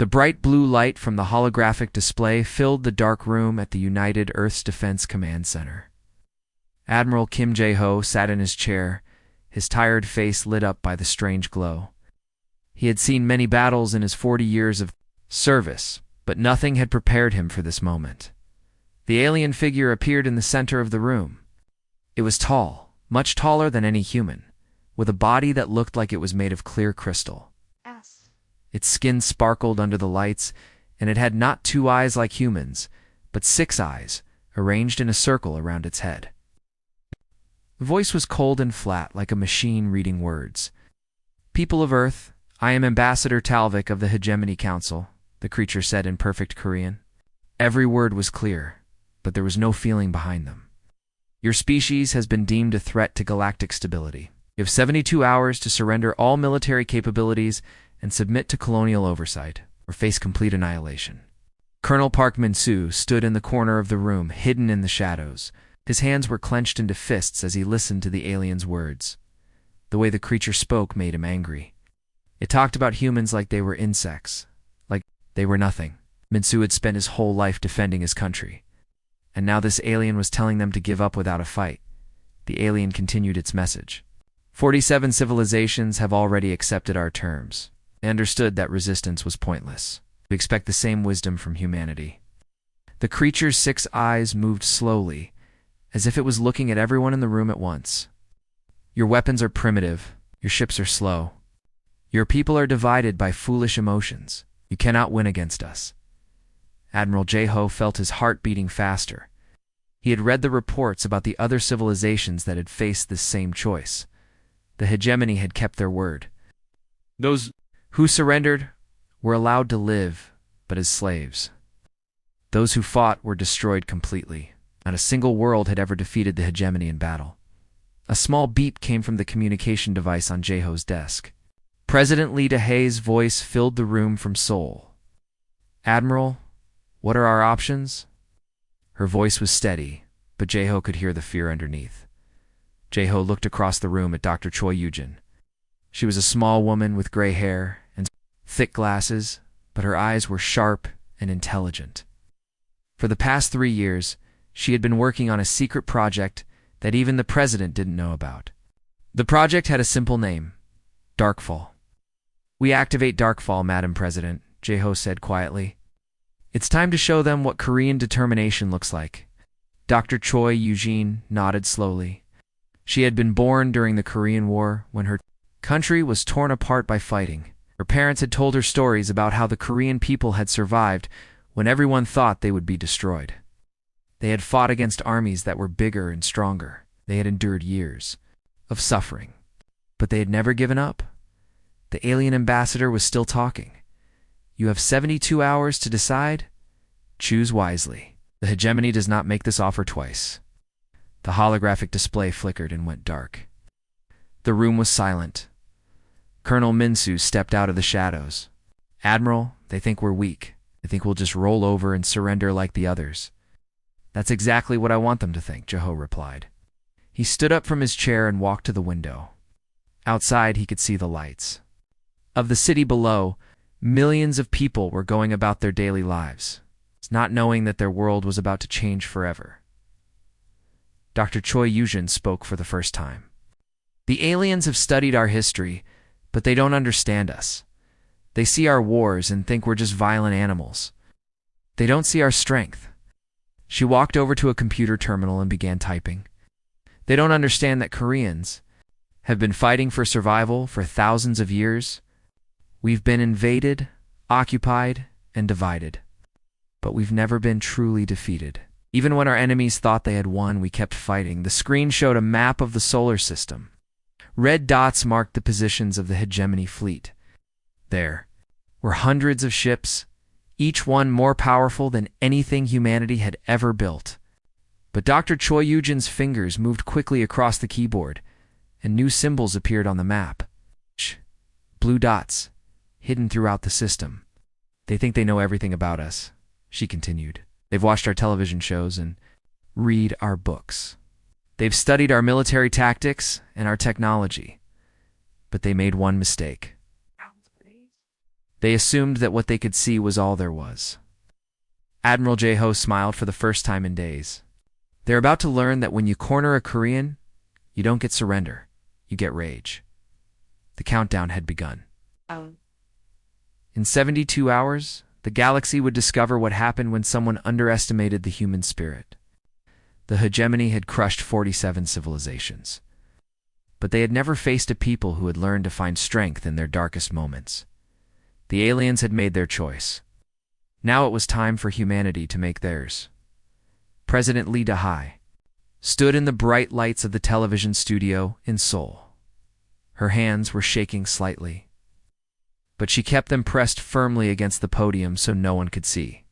The bright blue light from the holographic display filled the dark room at the United Earth's Defense Command Center. Admiral Kim Jae-ho sat in his chair, his tired face lit up by the strange glow. He had seen many battles in his 40 years of service, but nothing had prepared him for this moment. The alien figure appeared in the center of the room. It was tall, much taller than any human, with a body that looked like it was made of clear crystal. Its skin sparkled under the lights, and it had not 2 eyes like humans, but 6 eyes, arranged in a circle around its head. The voice was cold and flat, like a machine reading words. "People of Earth, I am Ambassador Talvik of the Hegemony Council," the creature said in perfect Korean. Every word was clear, but there was no feeling behind them. "Your species has been deemed a threat to galactic stability. You have 72 hours to surrender all military capabilities and submit to colonial oversight, or face complete annihilation." Colonel Park Min-soo stood in the corner of the room, hidden in the shadows. His hands were clenched into fists as he listened to the alien's words. The way the creature spoke made him angry. It talked about humans like they were insects, like they were nothing. Min-soo had spent his whole life defending his country, and now this alien was telling them to give up without a fight. The alien continued its message. 47 civilizations have already accepted our terms. They understood that resistance was pointless. We expect the same wisdom from humanity. The creature's 6 eyes moved slowly, as if it was looking at everyone in the room at once. "Your weapons are primitive. Your ships are slow. Your people are divided by foolish emotions. You cannot win against us." Admiral Jae-ho felt his heart beating faster. He had read the reports about the other civilizations that had faced this same choice. The hegemony had kept their word. Those who surrendered were allowed to live, but as slaves. Those who fought were destroyed completely. Not a single world had ever defeated the hegemony in battle. A small beep came from the communication device on Jae-ho's desk. President Lee Dae-hae's voice filled the room from Seoul. "Admiral, what are our options?" Her voice was steady, but Jae-ho could hear the fear underneath. Jae-ho looked across the room at Dr. Choi Yujin. She was a small woman with gray hair and thick glasses, but her eyes were sharp and intelligent. For the past 3 years, she had been working on a secret project that even the president didn't know about. The project had a simple name: Darkfall. "We activate Darkfall, Madam President," Jae-ho said quietly. "It's time to show them what Korean determination looks like." Dr. Choi Yujin nodded slowly. She had been born during the Korean War, when her country was torn apart by fighting. Her parents had told her stories about how the Korean people had survived when everyone thought they would be destroyed. They had fought against armies that were bigger and stronger. They had endured years of suffering, but they had never given up. The alien ambassador was still talking. "You have 72 hours to decide. Choose wisely. The hegemony does not make this offer twice." The holographic display flickered and went dark. The room was silent. Colonel Min-soo stepped out of the shadows. "Admiral, they think we're weak. They think we'll just roll over and surrender like the others." "That's exactly what I want them to think," Jae-ho replied. He stood up from his chair and walked to the window. Outside, he could see the lights of the city below. Millions of people were going about their daily lives, not knowing that their world was about to change forever. Dr. Choi Yujin spoke for the first time. "The aliens have studied our history, but they don't understand us. They see our wars and think we're just violent animals. They don't see our strength." She walked over to a computer terminal and began typing. "They don't understand that Koreans have been fighting for survival for thousands of years. We've been invaded, occupied, and divided. But we've never been truly defeated. Even when our enemies thought they had won, we kept fighting." The screen showed a map of the solar system. Red dots marked the positions of the hegemony fleet. There were hundreds of ships, each one more powerful than anything humanity had ever built. But Dr. Choi Yujin's fingers moved quickly across the keyboard, and new symbols appeared on the map. Blue dots, hidden throughout the system. "They think they know everything about us," she continued. "They've watched our television shows and read our books. They've studied our military tactics and our technology. But they made one mistake. They assumed that what they could see was all there was. Admiral J-Ho smiled for the first time in days. They're about to learn that when you corner a Korean, you don't get surrender, you get rage. The countdown had begun. In 72 hours, the galaxy would discover what happened when someone underestimated the human spirit. The hegemony had crushed 47 civilizations. But they had never faced a people who had learned to find strength in their darkest moments. The aliens had made their choice. Now it was time for humanity to make theirs. President Lee Dahai stood in the bright lights of the television studio in Seoul. Her hands were shaking slightly, but she kept them pressed firmly against the podium so no one could see.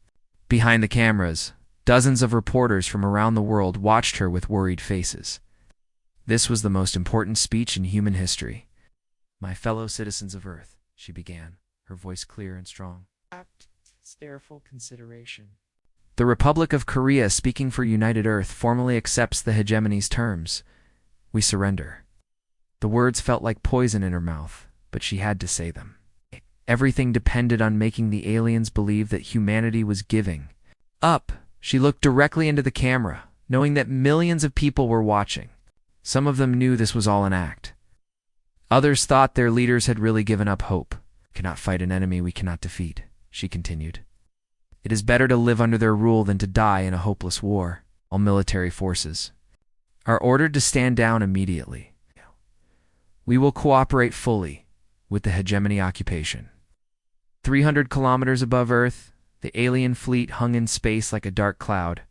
Behind the cameras, dozens of reporters from around the world watched her with worried faces. This was the most important speech in human history. "My fellow citizens of Earth," she began, her voice clear and strong. "Careful consideration. The Republic of Korea, speaking for United Earth, formally accepts the hegemony's terms. We surrender." The words felt like poison in her mouth, but she had to say them. Everything depended on making the aliens believe that humanity was giving up. She looked directly into the camera, knowing that millions of people were watching. Some of them knew this was all an act. Others thought their leaders had really given up hope. "We cannot fight an enemy we cannot defeat," she continued. "It is better to live under their rule than to die in a hopeless war. All military forces are ordered to stand down immediately. We will cooperate fully with the hegemony occupation." 300 kilometers above Earth, the alien fleet hung in space like a dark cloud.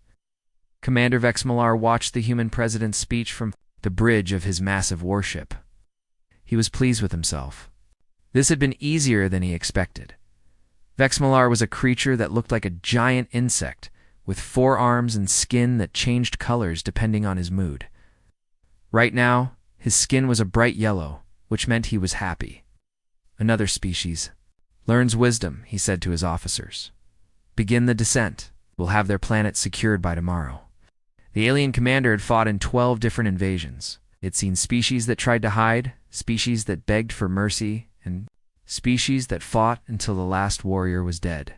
Commander Vexmalar watched the human president's speech from the bridge of his massive warship. He was pleased with himself. This had been easier than he expected. Vexmalar was a creature that looked like a giant insect, with 4 arms and skin that changed colors depending on his mood. Right now, his skin was a bright yellow, which meant he was happy. "Another species learns wisdom," he said to his officers. "Begin the descent. We'll have their planet secured by tomorrow." The alien commander had fought in 12 different invasions. He had seen species that tried to hide, species that begged for mercy, and species that fought until the last warrior was dead.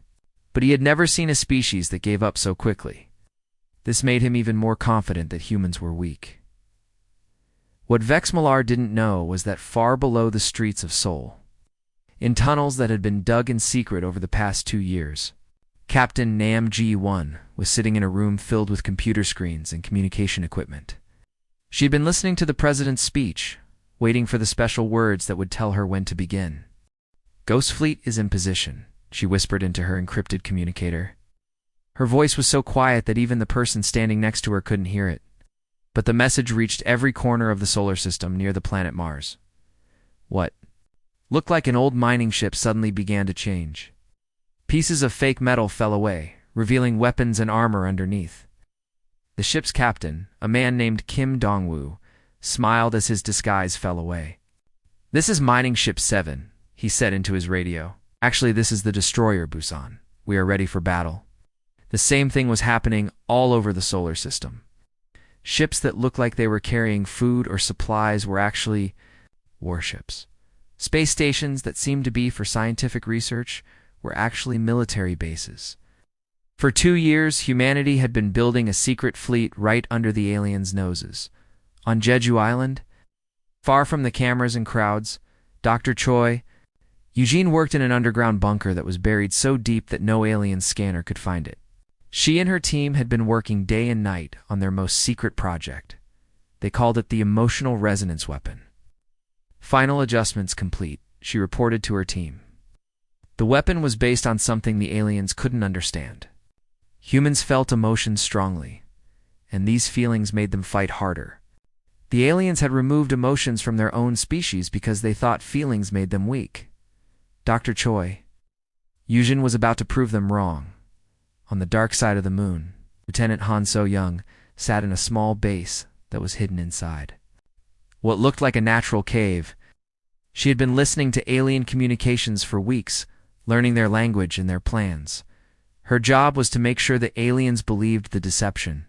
But he had never seen a species that gave up so quickly. This made him even more confident that humans were weak. What Vexmalar didn't know was that far below the streets of Seoul, in tunnels that had been dug in secret over the past 2 years, Captain Nam Ji-won was sitting in a room filled with computer screens and communication equipment. She had been listening to the president's speech, waiting for the special words that would tell her when to begin. "Ghost Fleet is in position," she whispered into her encrypted communicator. Her voice was so quiet that even the person standing next to her couldn't hear it. But the message reached every corner of the solar system near the planet Mars. What looked like an old mining ship suddenly began to change. Pieces of fake metal fell away, revealing weapons and armor underneath. The ship's captain, a man named Kim Dong-woo, smiled as his disguise fell away. "This is Mining Ship 7, he said into his radio. "Actually, this is the destroyer, Busan. We are ready for battle." The same thing was happening all over the solar system. Ships that looked like they were carrying food or supplies were actually warships. Space stations that seemed to be for scientific research were actually military bases. For 2 years, humanity had been building a secret fleet right under the aliens' noses. On Jeju Island, far from the cameras and crowds, Dr. Choi, Eugene worked in an underground bunker that was buried so deep that no alien scanner could find it. She and her team had been working day and night on their most secret project. They called it the Emotional Resonance Weapon. Final adjustments complete, she reported to her team. The weapon was based on something the aliens couldn't understand. Humans felt emotions strongly, and these feelings made them fight harder. The aliens had removed emotions from their own species because they thought feelings made them weak. Dr. Choi, Eugene was about to prove them wrong. On the dark side of the moon, Lieutenant Han So-young sat in a small base that was hidden inside what looked like a natural cave. She had been listening to alien communications for weeks, learning their language and their plans. Her job was to make sure the aliens believed the deception.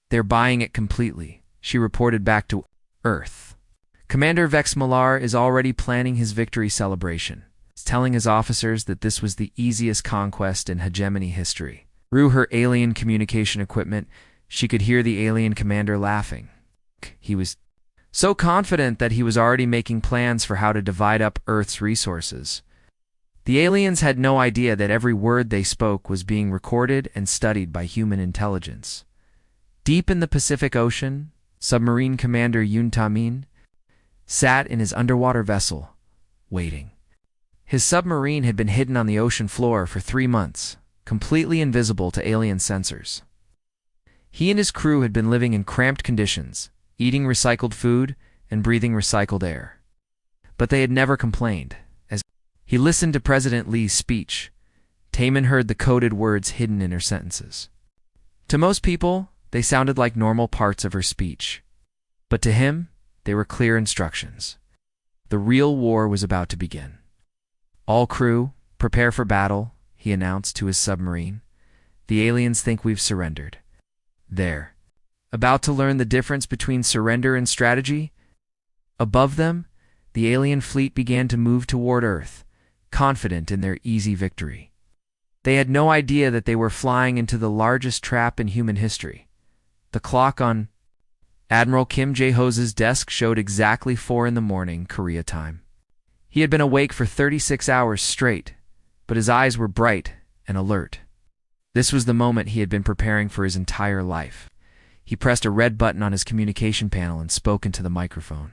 "They're buying it completely," she reported back to Earth. "Commander Vexmalar is already planning his victory celebration. telling his officers that this was the easiest conquest in hegemony history. Through her alien communication equipment, she could hear the alien commander laughing. He was so confident that he was already making plans for how to divide up Earth's resources. The aliens had no idea that every word they spoke was being recorded and studied by human intelligence. Deep in the Pacific Ocean, submarine commander Yun Ta-min sat in his underwater vessel, waiting. His submarine had been hidden on the ocean floor for 3 months, completely invisible to alien sensors. He and his crew had been living in cramped conditions, eating recycled food and breathing recycled air. But they had never complained. As he listened to President Lee's speech, Taman heard the coded words hidden in her sentences. To most people, they sounded like normal parts of her speech. But to him, they were clear instructions. The real war was about to begin. "All crew, prepare for battle," he announced to his submarine. "The aliens think we've surrendered. They're about to learn the difference between surrender and strategy." Above them, the alien fleet began to move toward Earth, confident in their easy victory. They had no idea that they were flying into the largest trap in human history. The clock on Admiral Kim Jae-ho's desk showed exactly 4 in the morning, Korea time. He had been awake for 36 hours straight, but his eyes were bright and alert. This was the moment he had been preparing for his entire life. He pressed a red button on his communication panel and spoke into the microphone.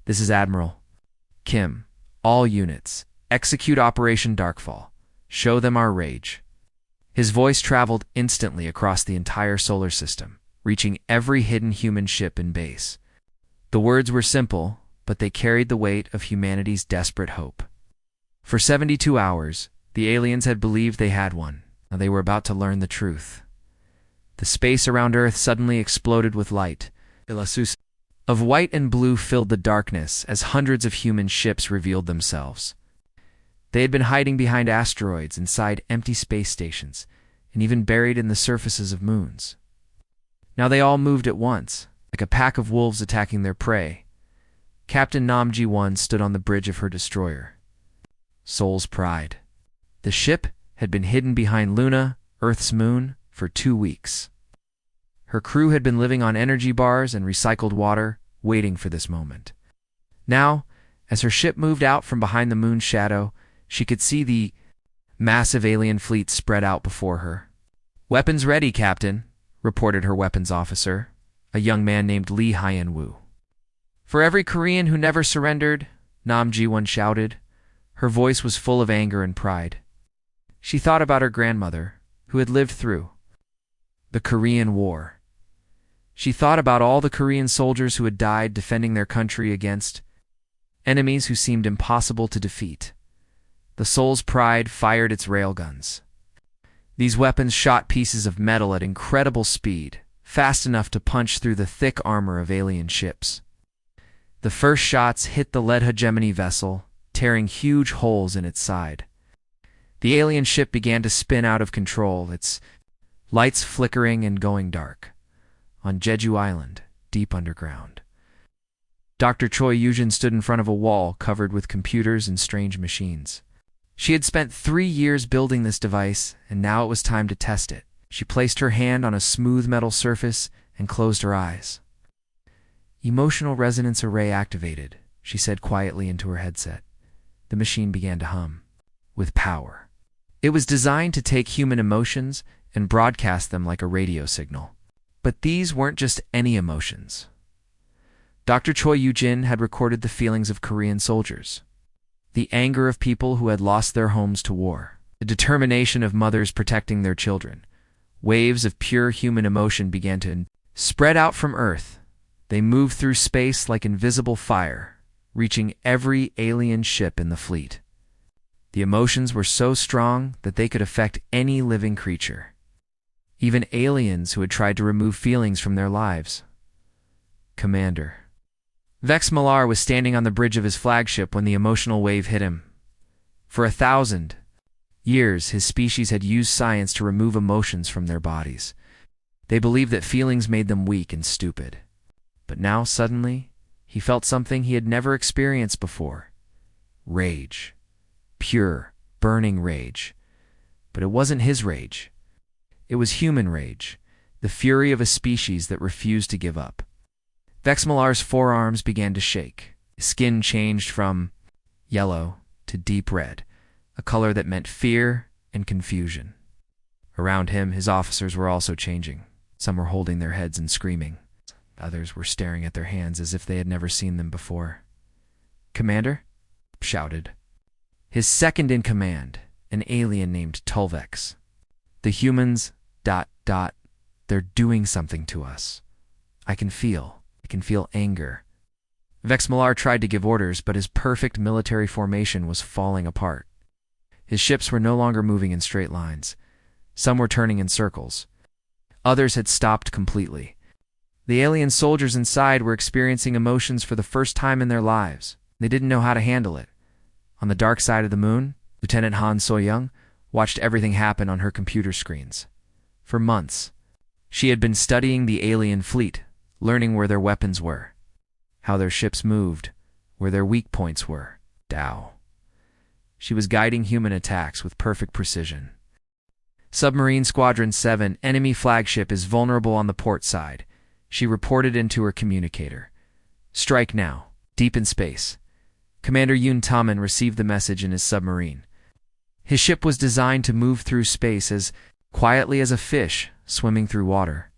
"This is Admiral Kim. All units, execute Operation Darkfall. Show them our rage." His voice traveled instantly across the entire solar system, reaching every hidden human ship in base. The words were simple, but they carried the weight of humanity's desperate hope. For 72 hours, the aliens had believed they had won. Now they were about to learn the truth. The space around Earth suddenly exploded with light. Of white and blue filled the darkness as hundreds of human ships revealed themselves. They had been hiding behind asteroids, inside empty space stations, and even buried in the surfaces of moons. Now they all moved at once, like a pack of wolves attacking their prey. Captain Nam Ji-won stood on the bridge of her destroyer, Seoul's Pride. The ship had been hidden behind Luna, Earth's moon, for 2 weeks. Her crew had been living on energy bars and recycled water, waiting for this moment. Now, as her ship moved out from behind the moon's shadow, she could see the massive alien fleet spread out before her. "Weapons ready, Captain," reported her weapons officer, a young man named Lee Hyun-woo. "For every Korean who never surrendered," Nam Ji-won shouted. Her voice was full of anger and pride. She thought about her grandmother, who had lived through the Korean War. She thought about all the Korean soldiers who had died defending their country against enemies who seemed impossible to defeat. The Seoul's Pride fired its railguns. These weapons shot pieces of metal at incredible speed, fast enough to punch through the thick armor of alien ships. The first shots hit the lead hegemony vessel, tearing huge holes in its side. The alien ship began to spin out of control, its lights flickering and going dark. On Jeju Island, deep underground, Dr. Choi Yujin stood in front of a wall covered with computers and strange machines. She had spent 3 years building this device, and now it was time to test it. She placed her hand on a smooth metal surface and closed her eyes. "Emotional resonance array activated," she said quietly into her headset. The machine began to hum, with power. It was designed to take human emotions and broadcast them like a radio signal. But these weren't just any emotions. Dr. Choi Yujin had recorded the feelings of Korean soldiers. The anger of people who had lost their homes to war. The determination of mothers protecting their children. Waves of pure human emotion began to spread out from Earth. They moved through space like invisible fire, reaching every alien ship in the fleet. The emotions were so strong that they could affect any living creature. Even aliens who had tried to remove feelings from their lives. Commander Vex Millar was standing on the bridge of his flagship when the emotional wave hit him. For 1,000 years, his species had used science to remove emotions from their bodies. They believed that feelings made them weak and stupid. But now, suddenly, he felt something he had never experienced before. Rage. pure, burning rage. But it wasn't his rage. It was human rage, the fury of a species that refused to give up. Vexmalar's forearms began to shake. His skin changed from yellow to deep red, a color that meant fear and confusion. Around him, his officers were also changing. Some were holding their heads and screaming. Others were staring at their hands as if they had never seen them before. "Commander?" shouted his second in command, an alien named Tulvex. "The humans... they're doing something to us. I can feel anger." Vexmalar tried to give orders, but his perfect military formation was falling apart. His ships were no longer moving in straight lines. Some were turning in circles. Others had stopped completely. The alien soldiers inside were experiencing emotions for the first time in their lives. They didn't know how to handle it. On the dark side of the moon, Lieutenant Han So-young watched everything happen on her computer screens. For months, she had been studying the alien fleet, learning where their weapons were, how their ships moved, where their weak points were. Tao. She was guiding human attacks with perfect precision. "Submarine Squadron 7, enemy flagship is vulnerable on the port side," she reported into her communicator. "Strike now, deep in space." Commander Yun Taman received the message in his submarine. His ship was designed to move through space as quietly as a fish swimming through water.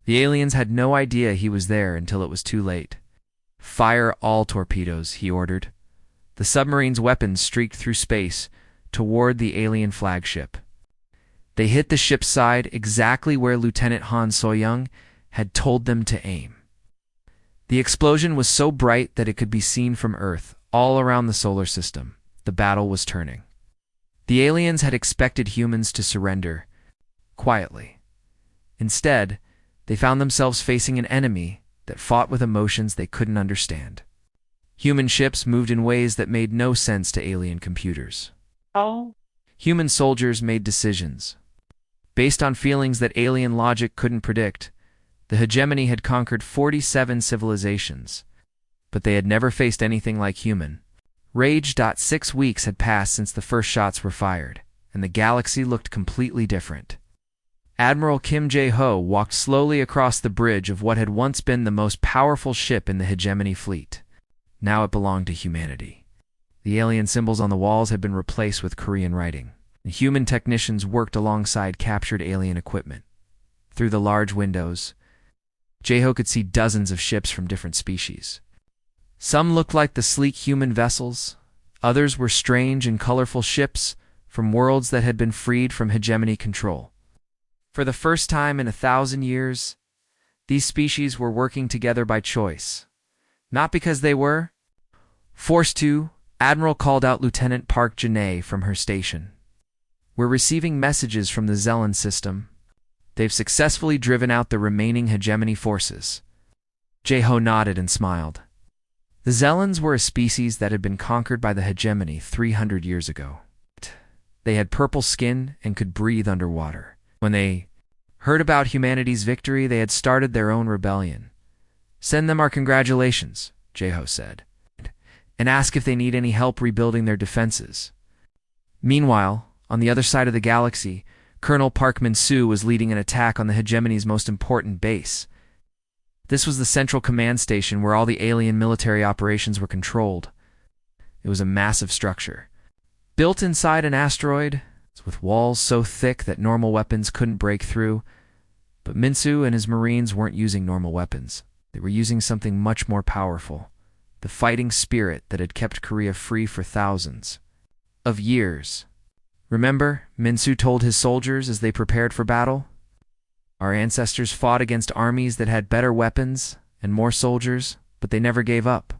The aliens had no idea he was there until it was too late. "Fire all torpedoes," he ordered. The submarine's weapons streaked through space toward the alien flagship. They hit the ship's side exactly where Lieutenant Han So-young had told them to aim. The explosion was so bright that it could be seen from Earth, all around the solar system. The battle was turning. The aliens had expected humans to surrender quietly. Instead, they found themselves facing an enemy that fought with emotions they couldn't understand. Human ships moved in ways that made no sense to alien computers. Human soldiers made decisions based on feelings that alien logic couldn't predict. The hegemony had conquered 47 civilizations, but they had never faced anything like human rage. 6 weeks had passed since the first shots were fired, and the galaxy looked completely different. Admiral Kim Jae-ho walked slowly across the bridge of what had once been the most powerful ship in the hegemony fleet. Now it belonged to humanity. The alien symbols on the walls had been replaced with Korean writing. And human technicians worked alongside captured alien equipment. Through the large windows, Jae-ho could see dozens of ships from different species. Some looked like the sleek human vessels. Others were strange and colorful ships from worlds that had been freed from hegemony control. For the first time in 1,000 years, these species were working together by choice. Not because they were forced to. Admiral called out Lieutenant Park Janae from her station. "We're receiving messages from the Zelen system. They've successfully driven out the remaining hegemony forces." Jae-ho nodded and smiled. The Zelens were a species that had been conquered by the hegemony 300 years ago. They had purple skin and could breathe underwater. When they heard about humanity's victory, they had started their own rebellion. "Send them our congratulations," Jae-ho said, "and ask if they need any help rebuilding their defenses." Meanwhile, on the other side of the galaxy, Colonel Park Min-soo was leading an attack on the hegemony's most important base. This was the central command station where all the alien military operations were controlled. It was a massive structure, built inside an asteroid, with walls so thick that normal weapons couldn't break through. But Min-soo and his Marines weren't using normal weapons. They were using something much more powerful, the fighting spirit that had kept Korea free for thousands of years. "Remember," Min-soo told his soldiers as they prepared for battle, "our ancestors fought against armies that had better weapons and more soldiers, but they never gave up.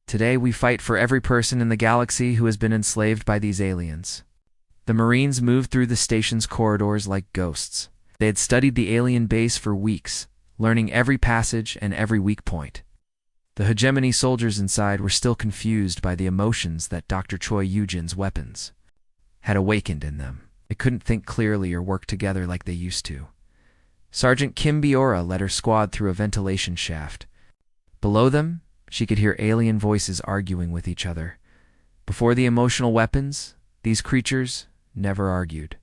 Today we fight for every person in the galaxy who has been enslaved by these aliens." The Marines moved through the station's corridors like ghosts. They had studied the alien base for weeks, learning every passage and every weak point. The hegemony soldiers inside were still confused by the emotions that Dr. Choi Yujin's weapons had awakened in them. They couldn't think clearly or work together like they used to. Sergeant Kim Biora led her squad through a ventilation shaft. Below them, she could hear alien voices arguing with each other. Before the emotional weapons, these creatures never argued.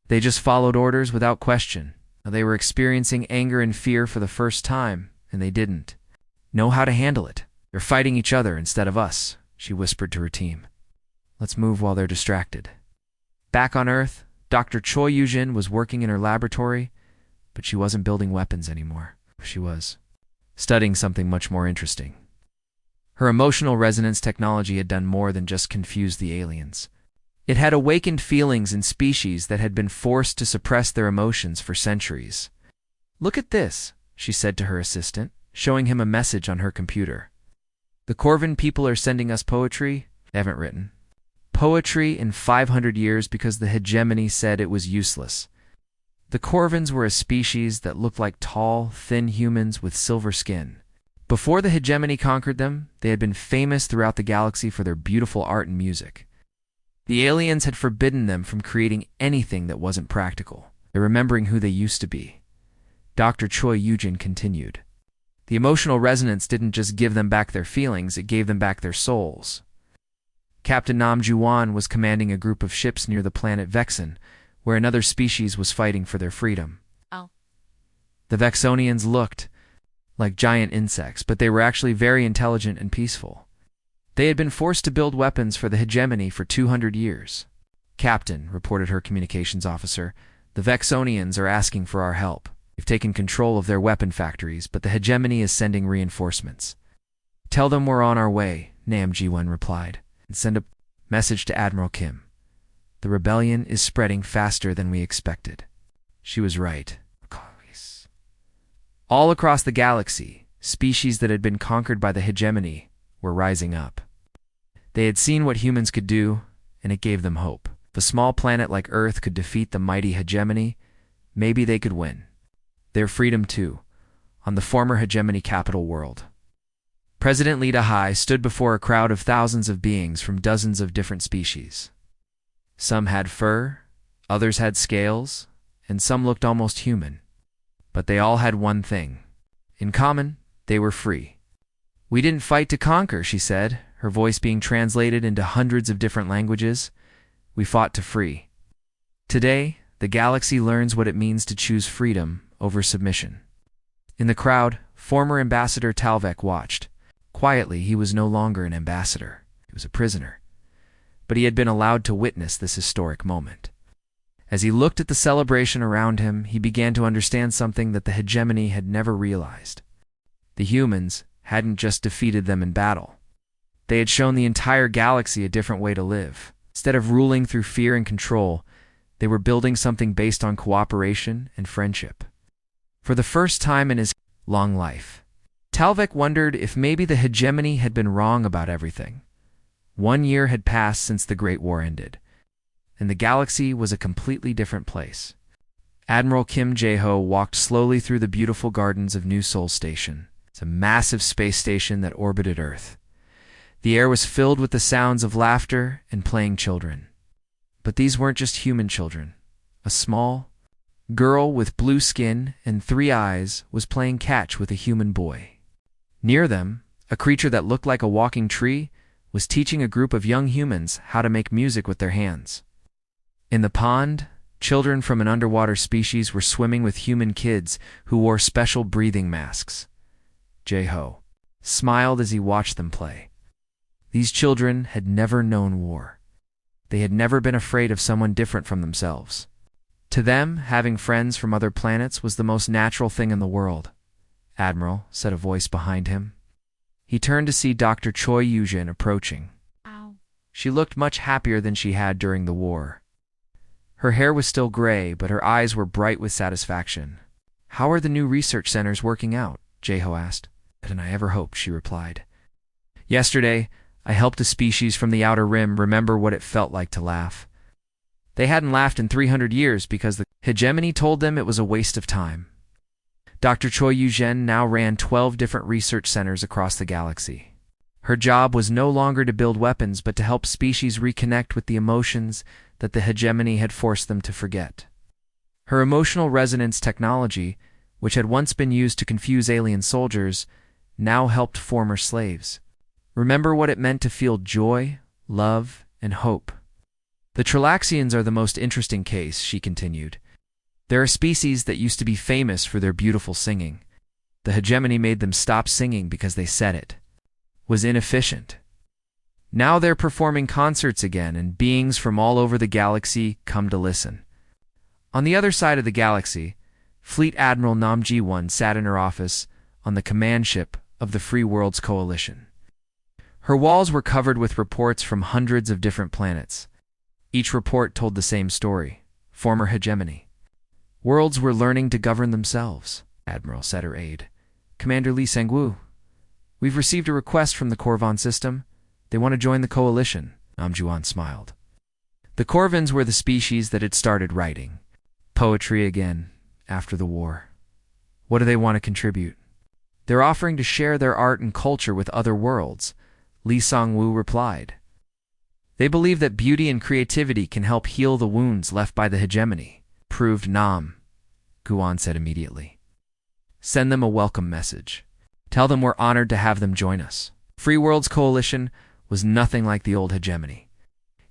They just followed orders without question. They were experiencing anger and fear for the first time, and they didn't know how to handle it. They're fighting each other instead of us, she whispered to her team. Let's move while they're distracted. Back on Earth, Dr. Choi Yujin was working in her laboratory, but she wasn't building weapons anymore. She was studying something much more interesting. Her emotional resonance technology had done more than just confuse the aliens. It had awakened feelings in species that had been forced to suppress their emotions for centuries. Look at this, she said to her assistant, showing him a message on her computer. The Corvin people are sending us poetry they haven't written. Poetry in 500 years because the hegemony said it was useless. The Corvins were a species that looked like tall, thin humans with silver skin. Before the hegemony conquered them, they had been famous throughout the galaxy for their beautiful art and music. The aliens had forbidden them from creating anything that wasn't practical. They're remembering who they used to be. Dr. Choi Yujin continued. The emotional resonance didn't just give them back their feelings, it gave them back their souls. Captain Nam Juan was commanding a group of ships near the planet Vexen, where another species was fighting for their freedom. Oh. The Vexonians looked like giant insects, but they were actually very intelligent and peaceful. They had been forced to build weapons for the hegemony for 200 years. Captain, reported her communications officer, the Vexonians are asking for our help. We've taken control of their weapon factories, but the hegemony is sending reinforcements. Tell them we're on our way, Nam Ji-won replied, and send a message to Admiral Kim. The rebellion is spreading faster than we expected. She was right. All across the galaxy, species that had been conquered by the hegemony were rising up. They had seen what humans could do, and it gave them hope. If a small planet like Earth could defeat the mighty hegemony, maybe they could win their freedom too, on the former hegemony capital world. President Lee Dahai stood before a crowd of thousands of beings from dozens of different species. Some had fur, others had scales, and some looked almost human. But they all had one thing. In common, they were free. We didn't fight to conquer, she said, her voice being translated into hundreds of different languages. We fought to free. Today, the galaxy learns what it means to choose freedom over submission. In the crowd, former Ambassador Talvek watched. Quietly, he was no longer an ambassador. He was a prisoner. But he had been allowed to witness this historic moment. As he looked at the celebration around him, he began to understand something that the hegemony had never realized. The humans hadn't just defeated them in battle. They had shown the entire galaxy a different way to live. Instead of ruling through fear and control, they were building something based on cooperation and friendship. For the first time in his long life, Talvek wondered if maybe the hegemony had been wrong about everything. 1 year had passed since the Great War ended, and the galaxy was a completely different place. Admiral Kim Jae-ho walked slowly through the beautiful gardens of New Seoul Station. It's a massive space station that orbited Earth. The air was filled with the sounds of laughter and playing children. But these weren't just human children. A small girl with blue skin and 3 eyes was playing catch with a human boy. Near them, a creature that looked like a walking tree was teaching a group of young humans how to make music with their hands. In the pond, children from an underwater species were swimming with human kids who wore special breathing masks. Jae-ho smiled as he watched them play. These children had never known war. They had never been afraid of someone different from themselves. To them, having friends from other planets was the most natural thing in the world. Admiral, said a voice behind him. He turned to see Dr. Choi Yujin approaching. Ow. She looked much happier than she had during the war. Her hair was still gray, but her eyes were bright with satisfaction. How are the new research centers working out? Jae-ho asked. Better than I ever hoped, she replied. Yesterday, I helped a species from the Outer Rim remember what it felt like to laugh. They hadn't laughed in 300 years because the hegemony told them it was a waste of time. Dr. Choi Yujin now ran 12 different research centers across the galaxy. Her job was no longer to build weapons, but to help species reconnect with the emotions that the hegemony had forced them to forget. Her emotional resonance technology, which had once been used to confuse alien soldiers, now helped former slaves remember what it meant to feel joy, love, and hope. The Trilaxians are the most interesting case, she continued. They're a species that used to be famous for their beautiful singing. The hegemony made them stop singing because they said it was inefficient. Now they're performing concerts again, and beings from all over the galaxy come to listen. On the other side of the galaxy, Fleet Admiral Namji-1 sat in her office on the command ship of the Free Worlds Coalition. Her walls were covered with reports from hundreds of different planets. Each report told the same story: former hegemony. Worlds were learning to govern themselves, Admiral said her aide, Commander Lee Sangwoo. We've received a request from the Corvan system. They want to join the coalition, Namjuan smiled. The Corvans were the species that had started writing poetry again after the war. What do they want to contribute? They're offering to share their art and culture with other worlds, Lee Sangwoo replied. They believe that beauty and creativity can help heal the wounds left by the hegemony, proved Nam, Guan said immediately. Send them a welcome message. Tell them we're honored to have them join us. Free Worlds Coalition was nothing like the old hegemony.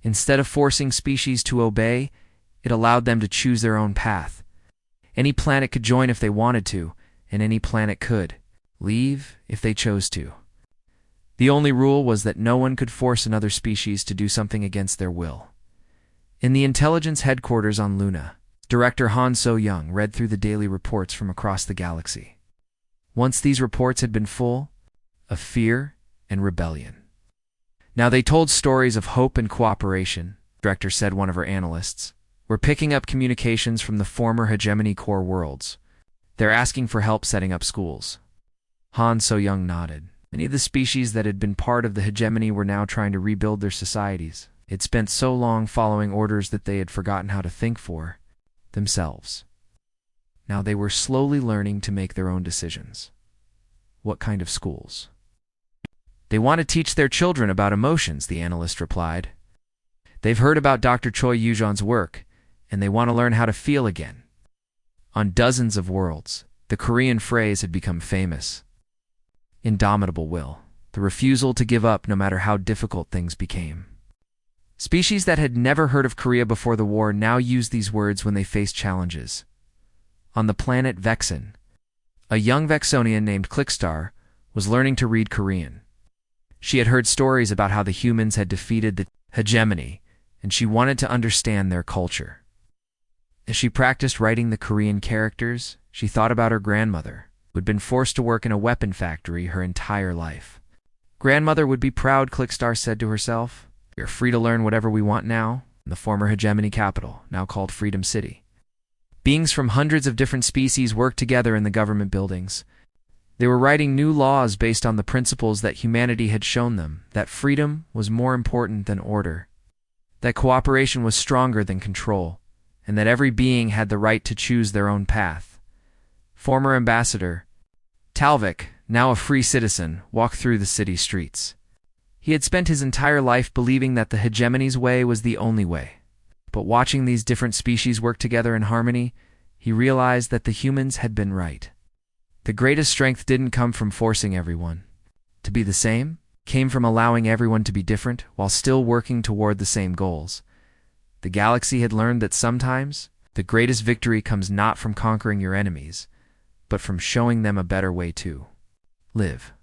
Instead of forcing species to obey, it allowed them to choose their own path. Any planet could join if they wanted to, and any planet could leave if they chose to. The only rule was that no one could force another species to do something against their will. In the intelligence headquarters on Luna, Director Han So-young read through the daily reports from across the galaxy. Once these reports had been full of fear and rebellion. Now they told stories of hope and cooperation, Director said one of her analysts. We're picking up communications from the former hegemony core worlds. They're asking for help setting up schools. Han So-young nodded. Many of the species that had been part of the hegemony were now trying to rebuild their societies. It spent so long following orders that they had forgotten how to think for themselves. Now they were slowly learning to make their own decisions. What kind of schools? They want to teach their children about emotions, the analyst replied. They've heard about Dr. Choi Yujon's work, and they want to learn how to feel again. On dozens of worlds, the Korean phrase had become famous. Indomitable will, the refusal to give up no matter how difficult things became. Species that had never heard of Korea before the war now used these words when they faced challenges. On the planet Vexen, a young Vexonian named Clickstar was learning to read Korean. She had heard stories about how the humans had defeated the hegemony, and she wanted to understand their culture. As she practiced writing the Korean characters, she thought about her grandmother, who had been forced to work in a weapon factory her entire life. Grandmother would be proud, Clickstar said to herself. We are free to learn whatever we want now in the former hegemony capital, now called Freedom City. Beings from hundreds of different species worked together in the government buildings. They were writing new laws based on the principles that humanity had shown them, that freedom was more important than order, that cooperation was stronger than control, and that every being had the right to choose their own path. Former Ambassador Talvik, now a free citizen, walked through the city streets. He had spent his entire life believing that the hegemony's way was the only way. But watching these different species work together in harmony, he realized that the humans had been right. The greatest strength didn't come from forcing everyone to be the same, came from allowing everyone to be different while still working toward the same goals. The galaxy had learned that sometimes the greatest victory comes not from conquering your enemies, but from showing them a better way to live.